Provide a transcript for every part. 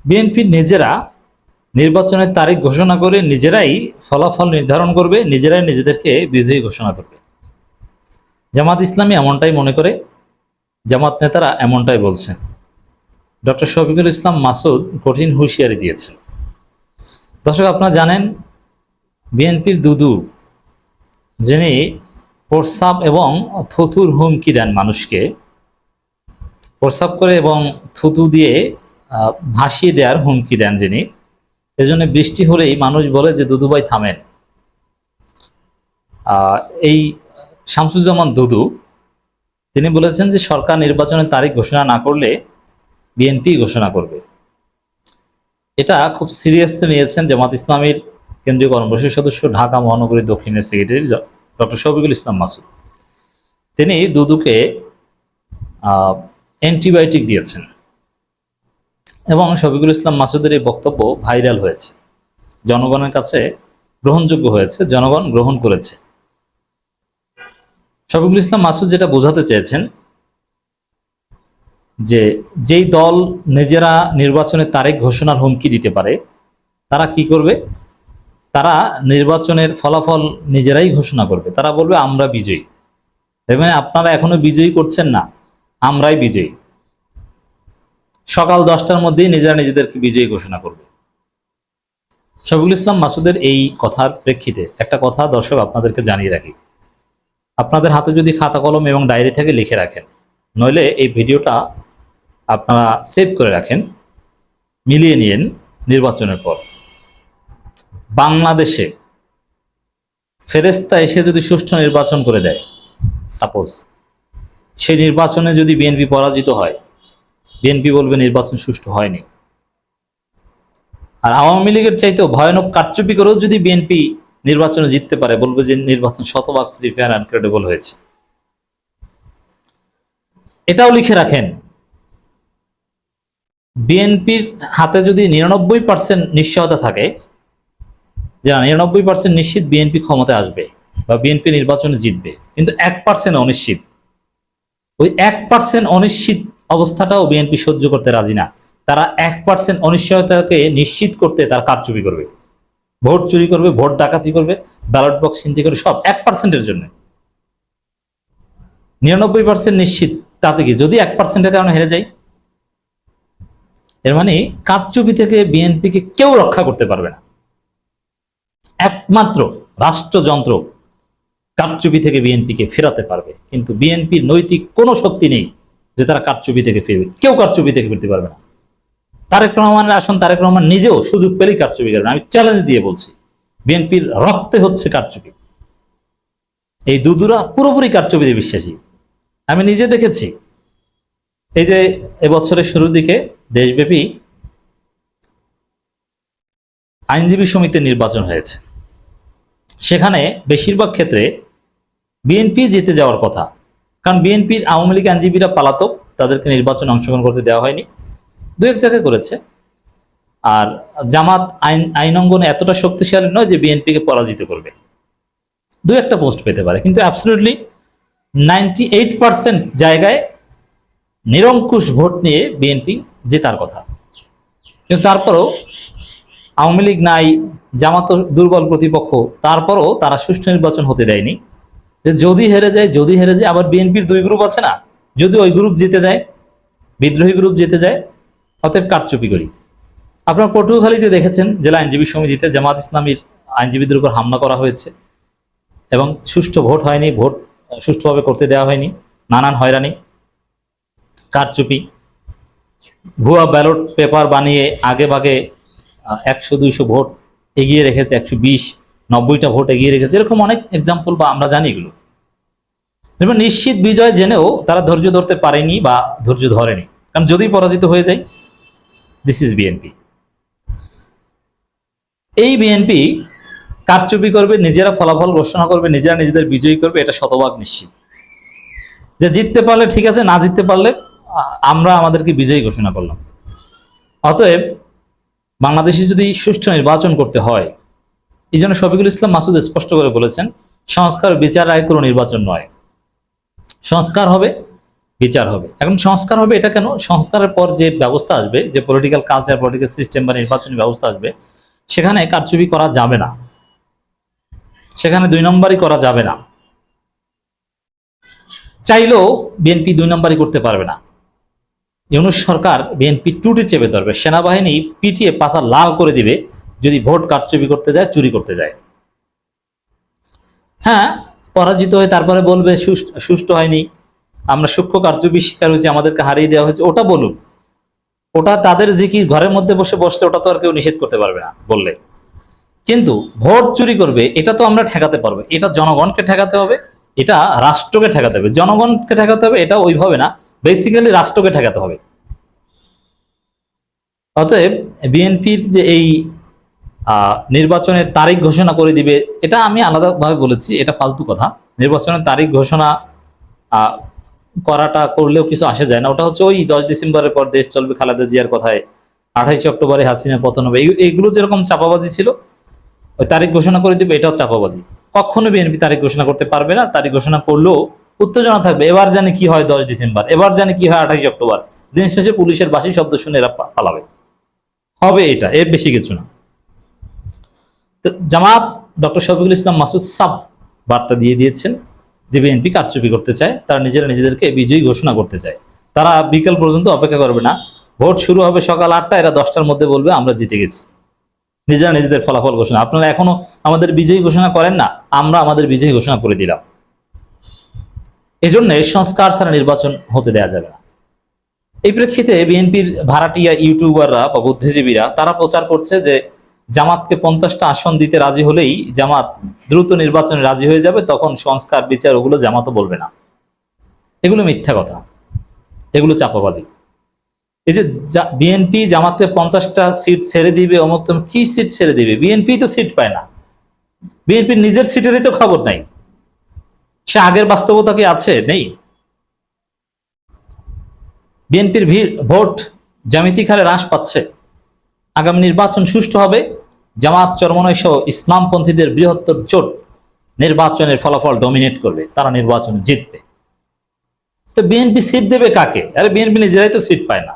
BNP নিজেরা নির্বাচনের তারিখ ঘোষণা করে নিজেরাই ফলাফল নির্ধারণ করবে, নিজেরাই নিজেদেরকে বিজয়ী ঘোষণা করবে। জামাত ইসলামী এমনটাই মনে করে, জামাত নেতারা এমনটাই বলছেন। ডক্টর শফিকুল ইসলাম মাসুদ কঠিন হুঁশিয়ারি দিয়েছেন। দর্শক, আপনারা জানেন বিএনপির দুদু, যিনি প্রস্রাব এবং থুতুর হুমকি দেন মানুষকে, প্রস্রাব করে এবং থুতু দিয়ে ভাসিয়ে দেওয়ার হুমকি দেন যিনি, এজন্য বৃষ্টি হলেই মানুষ বলে যে দুদু ভাই থামেন। এই শামসুজ্জামান দুদু তিনি বলেছেন যে সরকার নির্বাচনের তারিখ ঘোষণা না করলে বিএনপি ঘোষণা করবে। এটা খুব সিরিয়াসলি নিয়েছেন জামাত ইসলামীর কেন্দ্রীয় কর্মপরিষদ সদস্য, ঢাকা মহানগরী দক্ষিণের সেক্রেটারি ডক্টর শফিকুল ইসলাম মাসুদ। তিনি দুদুকে অ্যান্টিবায়োটিক দিয়েছেন এবং শফিকুল ইসলাম মাসুদের এই বক্তব্য ভাইরাল হয়েছে, জনগণের কাছে গ্রহণযোগ্য হয়েছে, জনগণ গ্রহণ করেছে। শফিকুল ইসলাম মাসুদ যেটা বোঝাতে চেয়েছেন যে যেই দল নিজেরা নির্বাচনের তারিখ ঘোষণার হুমকি দিতে পারে তারা কি করবে, তারা নির্বাচনের ফলাফল নিজেরাই ঘোষণা করবে। তারা বলবে আমরা বিজয়ী। মানে আপনারা এখনো বিজয়ী করছেন না, আমরাই বিজয়ী। সকাল 10টার মধ্যেই নিজেরা নিজেদেরকে বিজয়ী ঘোষণা করবে। শফিকুল ইসলাম মাসুদের এই কথার প্রেক্ষিতে একটা কথা দর্শক আপনাদেরকে জানিয়ে রাখি, আপনাদের হাতে যদি খাতা কলম এবং ডায়েরি থেকে লিখে রাখেন, নইলে এই ভিডিওটা আপনারা সেভ করে রাখেন, মিলিয়ে নিন। নির্বাচনের পর বাংলাদেশে ফেরেশতা এসে যদি সুষ্ঠু নির্বাচন করে দেয়, সাপোজ সেই নির্বাচনে যদি বিএনপি পরাজিত হয়, বিএনপি বলবে নির্বাচন সুষ্ঠু হয়নি। আর আওয়ামী লীগের চাইতেও ভয়ানক কারচুপি করেও যদি বিএনপি নির্বাচনে জিততে পারে, বলবে যে নির্বাচন শতভাগ ফ্রি, ফেয়ার অ্যান্ড ক্রেডিবল হয়েছে। এটাও লিখে রাখেন, বিএনপির হাতে যদি 99% নিশ্চয়তা থাকে যে 99% নিশ্চিত বিএনপি ক্ষমতায় আসবে বা বিএনপি নির্বাচনে জিতবে, কিন্তু 1% অনিশ্চিত, ওই 1% অনিশ্চিত অবস্থাটাও বিএনপি সহ্য করতে রাজি না। তারা 1% অনিশ্চয়তাকে নিশ্চিত করতে তারা কারচুপি করবে, ভোট চুরি করবে, ভোট ডাকাতি করবে, ব্যালট বক্স ছিনতি করবে, সব 1%-এর জন্য। 99% নিশ্চিত, তাতে কি যদি 1%-এর কারণে হেরে যায়, এর মানে কারচুপি থেকে বিএনপিকে কেউ রক্ষা করতে পারবে না। একমাত্র রাষ্ট্রযন্ত্র কারচুপি থেকে বিএনপিকে ফেরাতে পারবে, কিন্তু বিএনপির নৈতিক কোনো শক্তি নেই যে তারা কারচুপি থেকে ফিরবে। কেউ কারচুপি থেকে ফিরতে পারবে না। তারেক রহমানের আসন, তারেক রহমান নিজেও সুযোগ পেলেই কারচুপি করবেন। আমি চ্যালেঞ্জ দিয়ে বলছি, বিএনপির রক্তে হচ্ছে কারচুপি। এই দুদুরা পুরোপুরি কারচুপিতে বিশ্বাসী, আমি নিজে দেখেছি। এই যে এবছরের শুরুর দিকে দেশব্যাপী আইনজীবী সমিতির নির্বাচন হয়েছে, সেখানে বেশিরভাগ ক্ষেত্রে বিএনপি জিতে যাওয়ার কথা, কারণ বিএনপির আওয়ামী লীগ আইনজীবীরা পলাতক, তাদেরকে নির্বাচনে অংশগ্রহণ করতে দেওয়া হয়নি, দু এক জায়গায় করেছে। আর জামাত আইন অঙ্গনে এতটা শক্তিশালী নয় যে বিএনপিকে পরাজিত করবে, দু একটা পোস্ট পেতে পারে, কিন্তু অ্যাবসলিউটলি 98% জায়গায় নিরঙ্কুশ ভোট নিয়ে বিএনপি জেতার কথা। কিন্তু তারপরও আওয়ামী লীগ নাই, জামাত দুর্বল প্রতিপক্ষ, তারপরও তারা সুষ্ঠু নির্বাচন হতে দেয়নি। যে যদি হেরে যায়, আবার বিএনপির 2 গ্রুপ আছে না, যদি ওই গ্রুপ জিতে যায়, বিদ্রোহী গ্রুপ জিতে যায়, অতএব কারচুপি করি। আপনারা পটুয়াখালীতে দেখেছেন, জেলা আইনজীবী সমিতিতে জামাত ইসলামীর আইনজীবীদের উপর হামলা করা হয়েছে এবং সুষ্ঠু ভোট হয়নি, ভোট সুষ্ঠুভাবে করতে দেওয়া হয়নি, নানান হয়রানি, কারচুপি, ভুয়া ব্যালট পেপার বানিয়ে আগে ভাগে 100-200 ভোট এগিয়ে রেখেছে, 120-90টা ভোট এগিয়ে রেখেছে, এরকম অনেক এক্সাম্পল বা আমরা জানি এগুলো। এবার নিশ্চিত বিজয় জেনেও তারা ধৈর্য ধরতে পারেনি বা ধৈর্য ধরেনি, কারণ যদি পরাজিত হয়ে যায়, দিস ইজ বিএনপি। এই বিএনপি কারচুপি করবে, নিজেরা ফলাফল ঘোষণা করবে, নিজেরা নিজেদের বিজয়ী করবে, এটা শতভাগ নিশ্চিত। যে জিততে পারলে ঠিক আছে, না জিততে পারলে আমরা আমাদেরকে বিজয়ী ঘোষণা করলাম। অতএব বাংলাদেশে যদি সুষ্ঠু নির্বাচন করতে হয়, এই জন্য শফিকুল ইসলাম মাসুদ স্পষ্ট করে বলেছেন, সংস্কার বিচার আয় কোনো নির্বাচন নয়। সংস্কার হবে বিচার হবে। এখন সংস্কার হবে এটা কেন? সংস্কারের পর যে ব্যবস্থা আসবে, যে পলিটিক্যাল কালচার, পলিটিক্যাল সিস্টেম বা নির্বাচনী ব্যবস্থা আসবে, সেখানে কারচুপি করা যাবে না, সেখানে 2 নম্বরই করা যাবে না। চাইলেও বিএনপি 2 নম্বরই করতে পারবে না। ইউনূস সরকার বিএনপি টুটি চেপে ধরবে, সেনাবাহিনী পিটিয়ে পাছা লাল করে দিবে যদি ভোট কারচুপি করতে যায়, চুরি করতে যায়। হ্যাঁ, পরাজিত হয়ে তারপরে বলবে সুষ্ঠু হয়নি, আমরা সূক্ষ্ম কারচুপির শিকার হয়েছি, আমাদেরকে হারিয়ে দেওয়া হয়েছে, ওটা বলুন। ওটা তাদের জিকির, ঘরের মধ্যে বসে বসলে ওটা তো আর কেউ নিষেধ করতে পারবে না বললে। কিন্তু ভোট চুরি করবে এটা তো আমরা ঠেকাতে পারবো, এটা জনগণকে ঠেকাতে হবে, এটা রাষ্ট্রকে ঠেকাতে হবে। জনগণকে ঠেকাতে হবে এটা ওইভাবে না, বেসিক্যালি রাষ্ট্রকে ঠেকাতে হবে। অতএব বিএনপির যে এই নির্বাচনের তারিখ ঘোষণা করে দিবে, এটা আমি আলাদাভাবে বলেছি, এটা ফালতু কথা। নির্বাচনের তারিখ ঘোষণা করাটা করলেও কিছু আসে যায় না। ওটা হচ্ছে ওই 10 ডিসেম্বরের পর দেশ চলবে খালেদা জিয়ার কথায়, 28 অক্টোবরে হাসিনা পতন হবে, এইগুলো যেরকম চাপাবাজি ছিল, ওই তারিখ ঘোষণা করে দিবে, এটাও চাপাবাজি। কখনো বিএনপি তারিখ ঘোষণা করতে পারবে না। তারিখ ঘোষণা করলেও উত্তেজনা থাকবে, এবার জানি কি হয় 10 ডিসেম্বর, এবার জানি কি হয় 28 অক্টোবর। দিন শেষে পুলিশের বাঁশি শব্দ শুনে এরা পালাবে, হবে এটা, এর বেশি কিছু না। জামাত ডক্টর শফিকুল ইসলাম মাসুদ সাব বার্তা দিয়ে দিয়েছেন যে বিএনপি কারচুপি করতে চায়, তারা নিজেদেরকে বিজয়ী ঘোষণা করতে চায়। তারা বিকেল পর্যন্ত অপেক্ষা করবে না, ভোট শুরু হবে সকাল 8টা, এরা 10টার মধ্যে বলবে আমরা জিতে গেছি, নিজেদের ফলাফল ঘোষণা। আপনারা এখনো আমাদের বিজয়ী ঘোষণা করেন না, আমরা আমাদের বিজয়ী ঘোষণা করে দিলাম। এজন্য সংস্কার ছাড়া নির্বাচন হতে দেয়া যাবে না। এই প্রেক্ষিতে বিএনপির ভাড়াটিয়া ইউটিউবাররা বা বুদ্ধিজীবীরা তারা প্রচার করছে যে জামাতকে 50টা আসন দিতে রাজি হলেই জামাত দ্রুত নির্বাচনে রাজি হয়ে যাবে, তখন সংস্কার বিচার ওগুলো জামাতও বলবে না। এগুলো মিথ্যা কথা, এগুলো চাপাবাজি। এই যে বিএনপি জামাতকে 50টা সিট ছেড়ে দিবে, অমুক তমুক, কি সিট ছেড়ে দিবে? বিএনপি তো সিট পায় না, বিএনপির নিজের সিটেরই তো খবর নাই। সে আগের বাস্তবতা কি আছে? নেই। বিএনপির ভোট জ্যামিতিক হারে হ্রাস পাচ্ছে। আগামী নির্বাচন সুষ্ঠু হবে, জামাত চরমনাই সহ ইসলামপন্থীদের বৃহত্তর জোট নির্বাচনের ফলাফল ডমিনেট করবে, তারা নির্বাচনে জিতবে। তো বিএনপি সিট দেবে কাকে? আরে বিএনপি নিজেরাই তো সিট পায় না।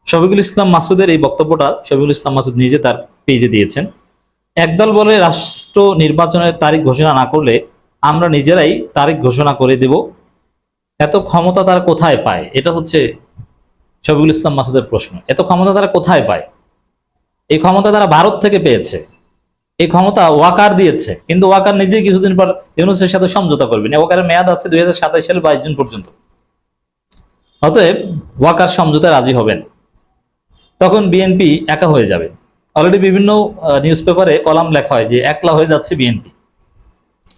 শফিকুল ইসলাম মাসুদের এই বক্তব্যটা শফিকুল ইসলাম মাসুদ নিজে তার পেজে দিয়েছেন। একদল বলে রাষ্ট্র নির্বাচনের তারিখ ঘোষণা না করলে আমরা নিজেরাই তারিখ ঘোষণা করে দেব, এত ক্ষমতা তারা কোথায় পায়? এটা হচ্ছে শফিকুল ইসলাম মাসুদের প্রশ্ন। এত ক্ষমতা তারা কোথায় পায়? এই ক্ষমতা তারা ভারত থেকে পেয়েছে, এই ক্ষমতা ওয়াকার দিয়েছে, কিন্তু ওয়াকার নিজেই কিছুদিন পর ইউনূসের সাথে সমঝোতা করবেন। ওয়াকারের মেয়াদ আছে 2027 সালের 22 জুন পর্যন্ত। অতএব ওয়াকার সমঝোতায় রাজি হবেন, তখন বিএনপি একা হয়ে যাবে। অলরেডি বিভিন্ন নিউজ পেপারে কলাম লেখা হয় যে একলা হয়ে যাচ্ছে বিএনপি,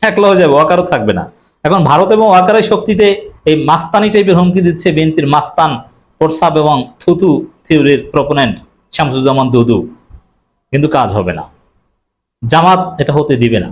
একলা হয়ে যাবে, ওয়াকারও থাকবে না। এখন ভারত এবং ওয়াকারের শক্তিতে এই মাস্তানি টাইপের হুমকি দিচ্ছে বিএনপির মাস্তান, প্রস্তাব এবং থুতু থিওরির প্রপোনেন্ট শামসুজ্জামান দুদু, কিন্তু কাজ হবে না। জামাত এটা হতে দিবে না।